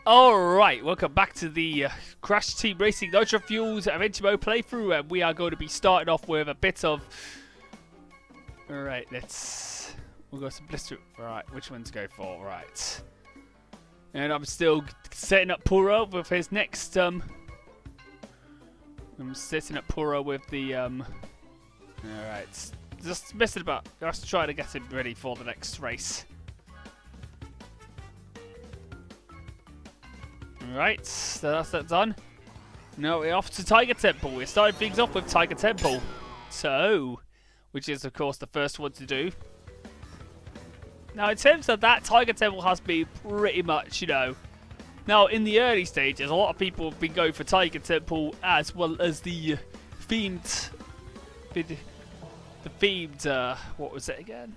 Alright, welcome back to the Crash Team Racing Nitro-Fueled Adventure Mode playthrough, and we are going to be starting off with a bit of... Alright, we'll go some blister... Alright, which one to go for? Right. And I'm still setting up Puro with his next... I'm setting up Puro with the... Alright, just messing about. Just trying to get him ready for the next race. Right, so that's that done. Now we're off to Tiger Temple. We're starting things off with Tiger Temple. So, which is of course the first one to do. Now in terms of that, Tiger Temple has been pretty much, you know... Now in the early stages, a lot of people have been going for Tiger Temple as well as the themed... The themed, what was it again?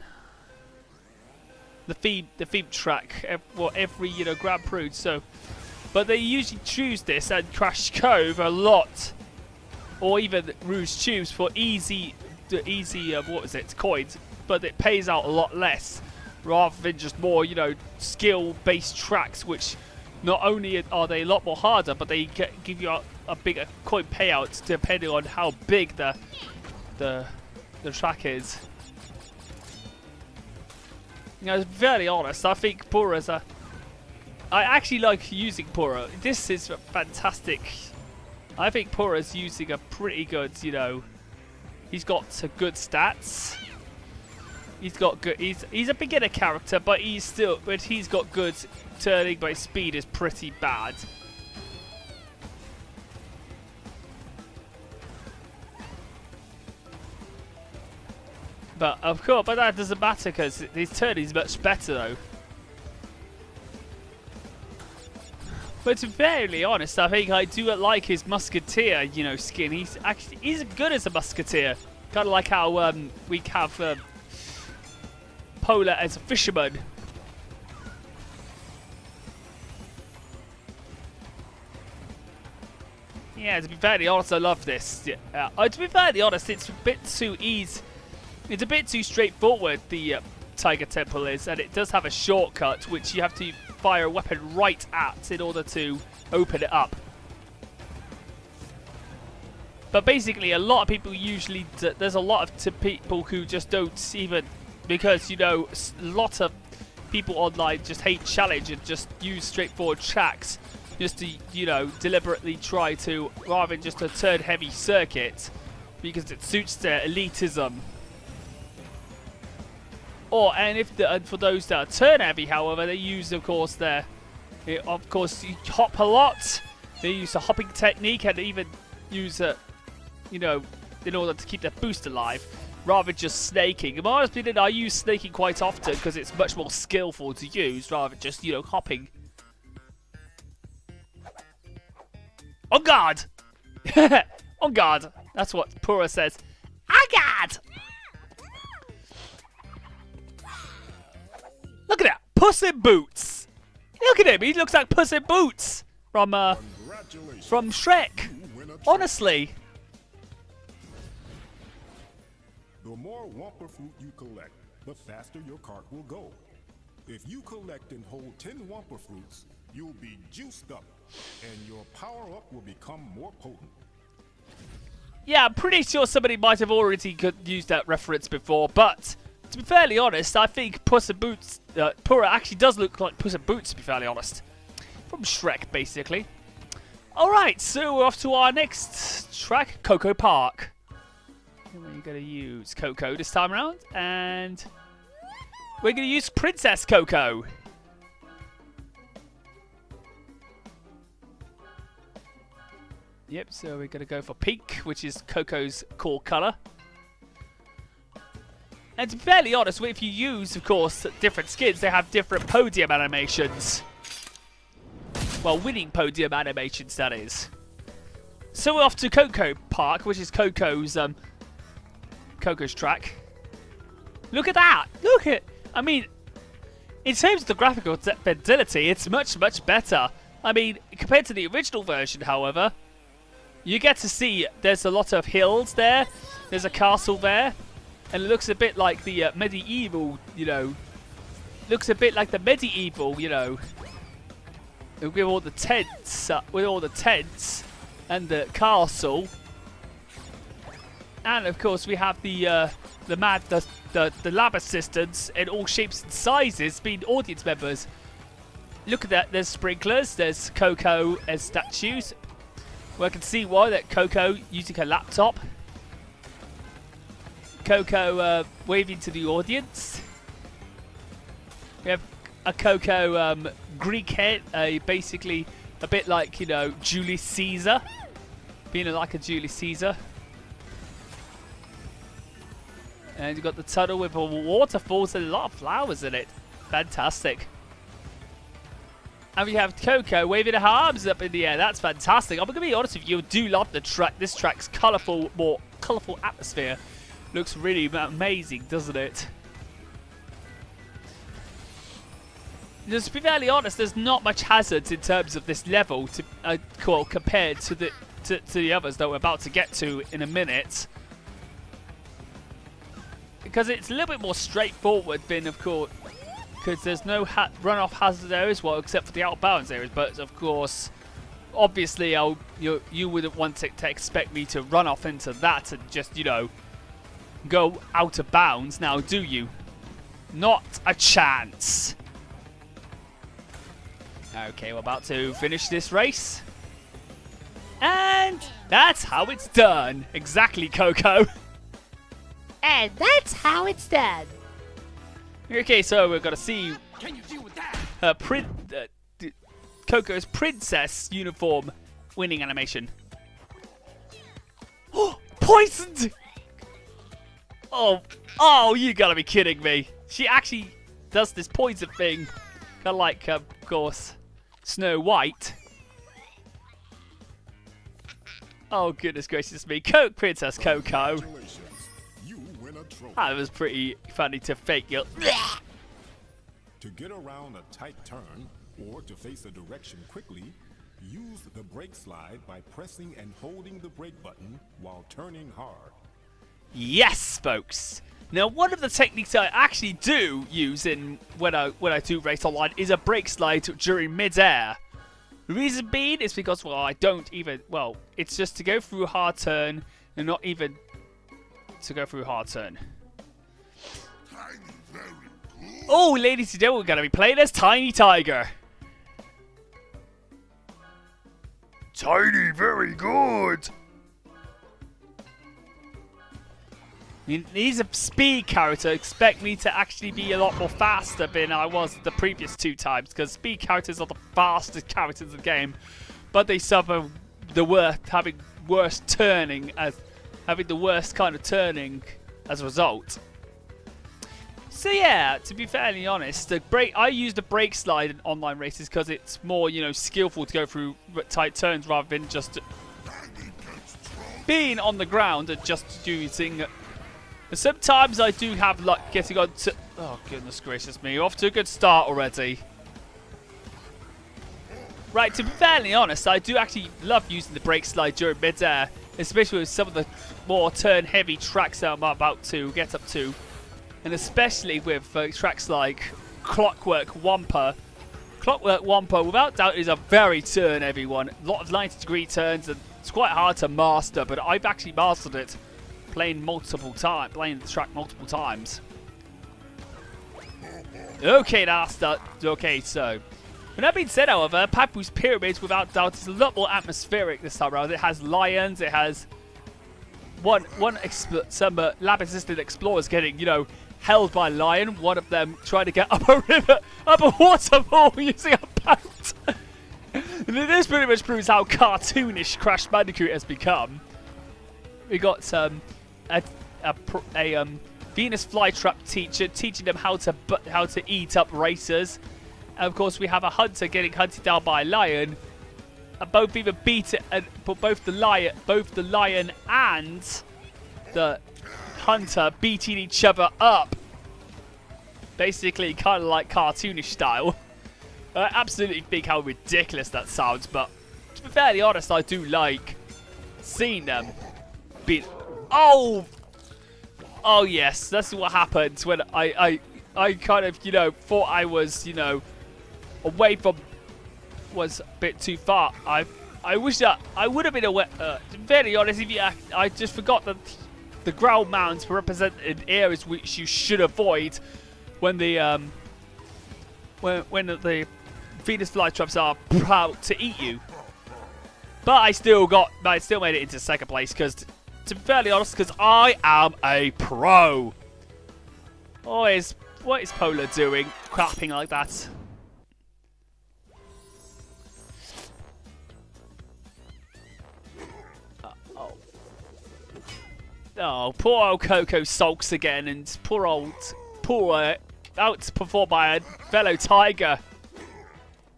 The themed track for every, you know, Grand Prix, so... But they usually choose this and Crash Cove a lot, or even Rouge Tubes for easy, what was it, coins. But it pays out a lot less, rather than just more, you know, skill-based tracks, which not only are they a lot more harder, but they give you a bigger coin payout depending on how big the track is. You know, to be very honest, I think Pura's I actually like using Pura. This is fantastic. I think Pura's using a pretty good, you know, he's got good stats. He's got good. He's a beginner character, but he's got good turning, but his speed is pretty bad. But of course, but that doesn't matter because his turning is much better though. But to be fairly honest, I think I do like his Musketeer, you know, skin. He's good as a Musketeer. Kind of like how we have Polar as a fisherman. Yeah, to be fairly honest, I love this. Yeah, to be fairly honest, it's a bit too easy. It's a bit too straightforward, the Tiger Temple is, and it does have a shortcut, which you have to fire a weapon right at in order to open it up. But basically, a lot of people usually... There's a lot of people who just don't even... Because, you know, a lot of people online just hate challenge and just use straightforward tracks just to, you know, deliberately try to... Rather than just a turn-heavy circuit, because it suits their elitism. And for those that are turn heavy, however, they use, of course, you hop a lot. They use a hopping technique and even use you know, in order to keep their boost alive, rather than just snaking. In my opinion, I use snaking quite often because it's much more skillful to use rather than just, you know, hopping. On guard! On guard! That's what Pura says. On guard! Look at that! Puss in Boots! Look at him! He looks like Puss in Boots! From Shrek! Honestly! The more Wumper fruit you collect, the faster your cart will go. If you collect and hold 10 Wumper fruits, you'll be juiced up, and your power-up will become more potent. Yeah, I'm pretty sure somebody might have already used that reference before, but... To be fairly honest, I think Puss in Boots, Pura actually does look like Puss in Boots, to be fairly honest. From Shrek, basically. Alright, so we're off to our next track, Coco Park. And we're going to use Coco this time around, and we're going to use Princess Coco. Yep, so we're going to go for pink, which is Coco's core colour. And to be fairly honest, if you use, of course, different skins, they have different podium animations. Well, winning podium animations, that is. So we're off to Coco Park, which is Coco's track. Look at that! Look at... I mean, in terms of the graphical fidelity, it's much, much better. I mean, compared to the original version, however, you get to see there's a lot of hills there. There's a castle there. And it looks a bit like the medieval, you know. Looks a bit like the medieval, you know, with all the tents, and the castle, and of course we have the lab assistants in all shapes and sizes being audience members. Look at that. There's sprinklers. There's Coco as statues. Well, I can see why that Coco using her laptop. Coco waving to the audience. We have a Coco Greek head, basically a bit like, you know, Julius Caesar. Being like a Julius Caesar. And you've got the tunnel with a waterfalls and a lot of flowers in it. Fantastic. And we have Coco waving her arms up in the air. That's fantastic. I'm going to be honest with you, I do love the track. This track's colourful, more colourful atmosphere. Looks really amazing, doesn't it? Just to be fairly honest, there's not much hazards in terms of this level to compared to the others that we're about to get to in a minute. Because it's a little bit more straightforward than, of course, because there's no runoff hazard areas, well, except for the out of bounds areas. But of course, obviously, you wouldn't want to expect me to run off into that and just, you know, go out of bounds now, do you? Not a chance. Okay, we're about to finish this race. And that's how it's done. Exactly, Coco. And that's how it's done. Okay, so we're gonna see Can you deal with that? her Coco's princess uniform winning animation. Oh, poisoned! Oh, you gotta be kidding me. She actually does this poison thing. Kind of like, of course, Snow White. Oh, goodness gracious me. Princess Coco. Congratulations. You win a trophy. That was pretty funny to fake it. To get around a tight turn or to face a direction quickly, use the brake slide by pressing and holding the brake button while turning hard. Yes, folks. Now, one of the techniques I actually do use when I do race online is a brake slide during mid-air. The reason being is because, well, it's just to go through a hard turn and not even to go through a hard turn. Oh, ladies and gentlemen, we're going to be playing as Tiny Tiger. Tiny, very good. He's a speed character. Expect me to actually be a lot more faster than I was the previous two times, because speed characters are the fastest characters in the game, but they suffer the worst, having the worst kind of turning as a result. So yeah, to be fairly honest, I use the brake slide in online races because it's more, you know, skillful to go through tight turns rather than just being on the ground and just using. Sometimes I do have luck getting on to... Oh, goodness gracious me. Off to a good start already. Right, to be fairly honest, I do actually love using the brake slide during mid-air, especially with some of the more turn-heavy tracks that I'm about to get up to. And especially with tracks like Clockwork Wampa. Clockwork Wampa, without doubt, is a very turn-heavy one. A lot of 90-degree turns, and it's quite hard to master, but I've actually mastered it. Playing the track multiple times. Okay, okay, so. With that being said, however, Pappu's Pyramids, without doubt, is a lot more atmospheric this time around. It has lions, it has some lab-assisted explorers getting, you know, held by a lion. One of them trying to get up a waterfall using a boat. This pretty much proves how cartoonish Crash Bandicoot has become. We got a Venus flytrap teacher teaching them how to eat up racers. And of course, we have a hunter getting hunted down by a lion. And both either beat it, and both the lion and the hunter beating each other up. Basically, kind of like cartoonish style. I absolutely think how ridiculous that sounds, but to be fairly honest, I do like seeing them beat. Oh yes, that's what happens when I kind of, you know, thought I was, you know, away from was a bit too far. I wish that I would have been aware. To be fairly honest, I just forgot that the ground mounds represented areas which you should avoid when the when the Venus flytraps are proud to eat you. But I still made it into second place because, to be fairly honest, because I am a pro. What is Polar doing, crapping like that? Oh, poor old Coco sulks again, and poor outperformed by a fellow tiger.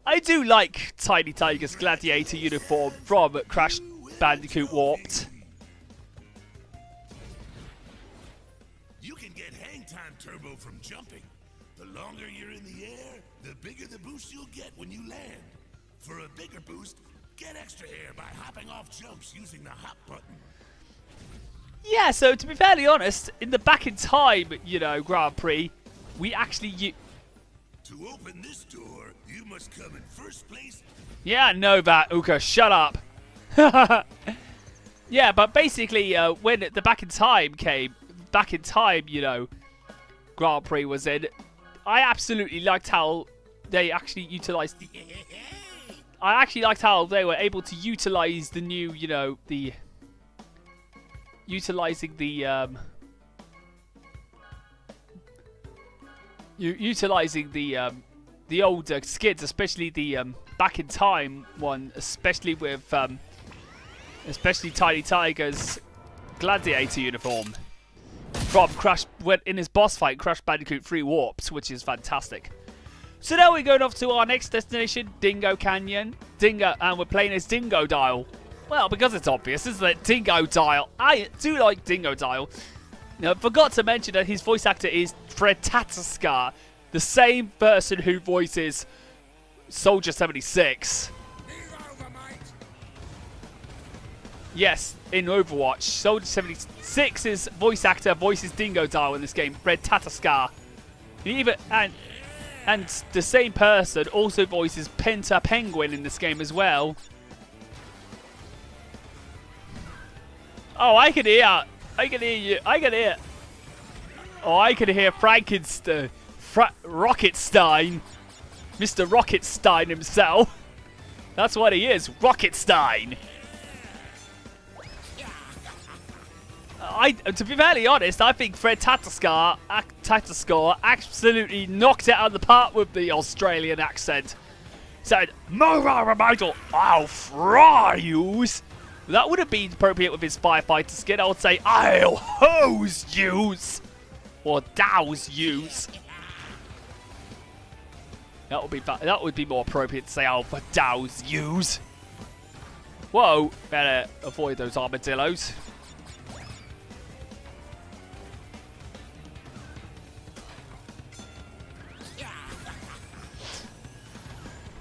I do like Tiny Tiger's gladiator uniform from Crash Bandicoot Warped. You can get hang time turbo from jumping. The longer you're in the air, the bigger the boost you'll get when you land. For a bigger boost, get extra air by hopping off jumps using the hop button. Yeah, so to be fairly honest, in the back in time, Grand Prix, we actually To open this door, you must come in first place. Yeah, I know that, Uka. Shut up. Yeah, but basically, when the back in time came, Grand Prix was in, I absolutely liked how they actually utilized. I actually liked how they were able to utilize the new, utilizing the older skids, especially the back in time one, especially with especially Tiny Tiger's gladiator uniform from in his boss fight, Crash Bandicoot 3 Warped, which is fantastic. So now we're going off to our next destination, Dingo Canyon. And we're playing as Dingo Dial. Well, because it's obvious, isn't it? Dingo Dial. I do like Dingo Dial. Now, I forgot to mention that his voice actor is Fred Tatascar, the same person who voices Soldier 76. Yes, in Overwatch, Soldier 76's voice actor voices Dingo Dial in this game, Fred Tatascar. And the same person also voices Penta Penguin in this game as well. Oh, I can hear you. Oh, I can hear Frankenstein. Rocketstein. Mr. Rocketstein himself. That's what he is, Rocketstein. To be fairly honest, I think Fred Tatascar absolutely knocked it out of the park with the Australian accent. Said, I'll fry yous. That would have been appropriate with his firefighter skin. I would say, I'll hose yous. Or douse yous. That would be more appropriate to say, I'll douse yous. Whoa, better avoid those armadillos.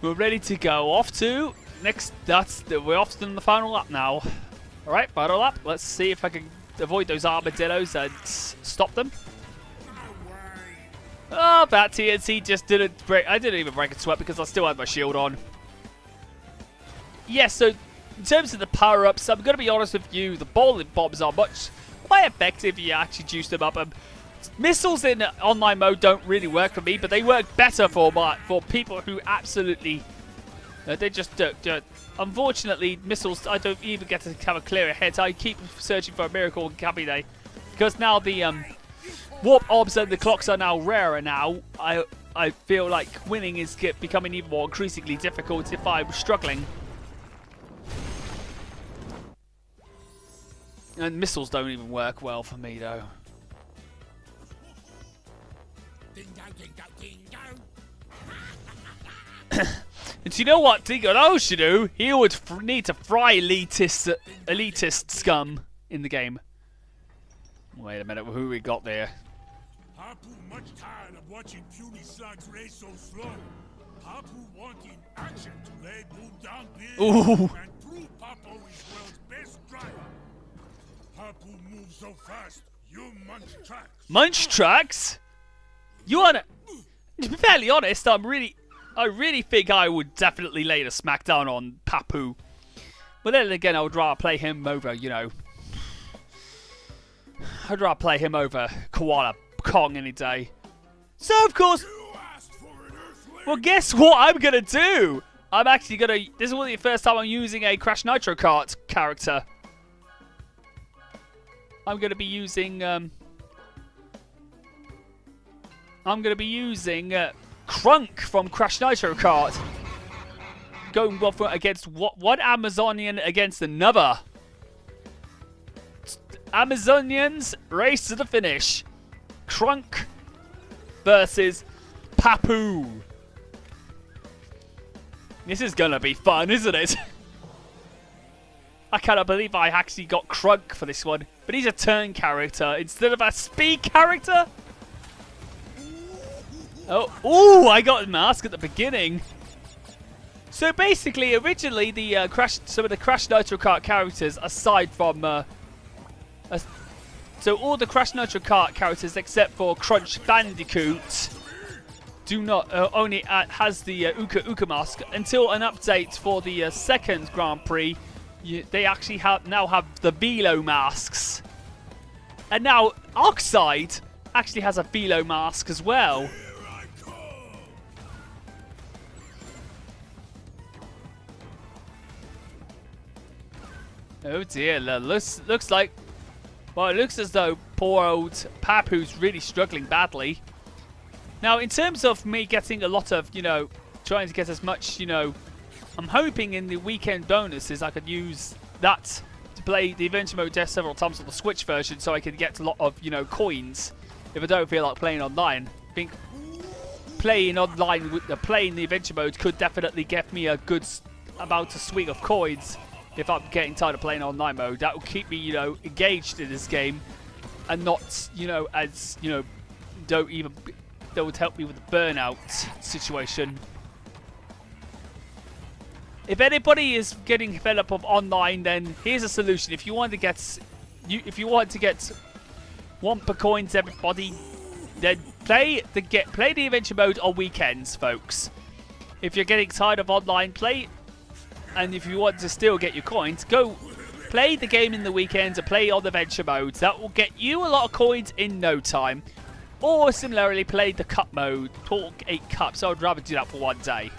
We're ready to go off to next. We're off to the final lap now. All right, final lap. Let's see if I can avoid those armadillos and stop them. Oh, that TNT just didn't break. I didn't even break a sweat because I still had my shield on. Yes, so in terms of the power-ups, I'm going to be honest with you. The bowling bombs are much quite effective if you actually juice them up. Missiles in online mode don't really work for me, but they work better for people who absolutely they just don't. Unfortunately, missiles, I don't even get to have a clearer head. I keep searching for a miracle in Cabinet because now the warp orbs and the clocks are now rarer now. I feel like winning is becoming even more increasingly difficult if I'm struggling. And missiles don't even work well for me though. And you know what Dingo should do? He would need to fry elitist scum in the game. Wait a minute, who we got there? Pappu much tired of watching puny slugs race so slow. Pappu wanting action to lay Boom down big and prove Pappu is world's best driver. Pappu moves so fast, you munch tracks. Munch tracks? You wanna? To be fairly honest, I'm really. I really think I would definitely lay the smackdown on Pappu. But then again, I would rather play him over, you know... I'd rather play him over Koala Kong any day. So, of course... Well, guess what I'm going to do? I'm actually going to... This is the first time I'm using a Crash Nitro Kart character. I'm going to be using... I'm going to be using Crunk from Crash Nitro Kart. Going against one Amazonian against another. Amazonians race to the finish. Crunk versus Pappu. This is gonna be fun, isn't it? I cannot believe I actually got Crunk for this one. But he's a turn character instead of a speed character. Oh, I got a mask at the beginning. So basically, originally the some of the Crash Nitro Kart characters, aside from so all the Crash Nitro Kart characters except for Crunch Bandicoot do not only has the Uka Uka mask until an update for the second Grand Prix. They actually now have the Velo masks, and now Oxide actually has a Velo mask as well. Oh dear, looks like... Well, it looks as though poor old Pappu's really struggling badly. Now, in terms of me getting a lot of, you know, trying to get as much, you know... I'm hoping in the weekend bonuses I could use that to play the adventure mode test several times on the Switch version so I can get a lot of, you know, coins if I don't feel like playing online. I think playing online, playing the adventure mode could definitely get me a good amount of swing of coins. If I'm getting tired of playing online mode, that will keep me, you know, engaged in this game, and not, you know, as, you know, that would help me with the burnout situation. If anybody is getting fed up of online, then here's a solution. If you want to get, Wampa coins, everybody, then play the adventure mode on weekends, folks. If you're getting tired of online play. And if you want to still get your coins, go play the game in the weekends and play on the adventure modes. That will get you a lot of coins in no time. Or similarly, play the cup mode, talk 8 cups. I would rather do that for one day.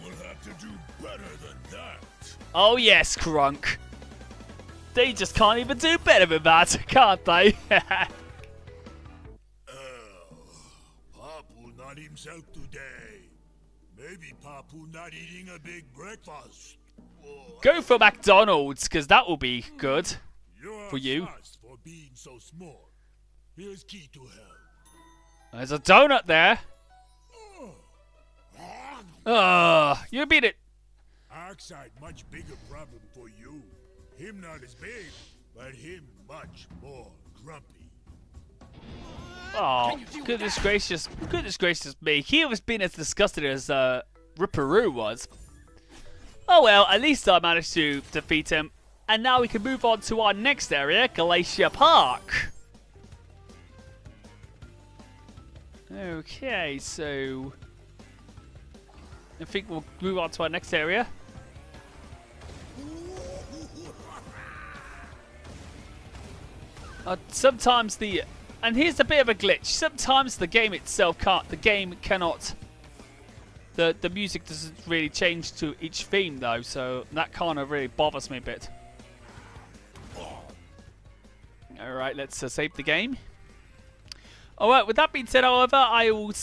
We'll have to do better than that. Oh yes, Crunk. They just can't even do better than that, can't they? Pappu not himself today. Maybe Pappu not eating a big breakfast. Go for McDonald's, because that will be good for you. For being so small. Here's key to help. There's a donut there. You beat it. Oxide much bigger problem for you. Him not as big, but him much more grumpy. Oh, goodness gracious me. He was being as disgusted as Ripper Roo was. Oh well, at least I managed to defeat him. And now we can move on to our next area, Glacier Park. Okay, so... I think we'll move on to our next area. Sometimes the... And here's a bit of a glitch. Sometimes the game itself can't... The game cannot... The music doesn't really change to each theme though, so that kind of really bothers me a bit. Alright, let's save the game. Alright, with that being said, however, I will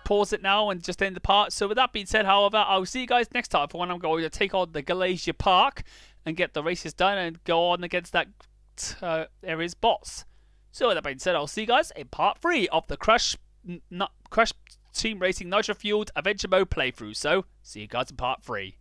pause it now and just end the part. So with that being said, however, I will see you guys next time for when I'm going to take on the Glacier Park and get the races done and go on against that area's boss. So with that being said, I'll see you guys in part 3 of the Crash Team Racing Nitro-Fueled Adventure Mode playthrough. So, see you guys in part 3.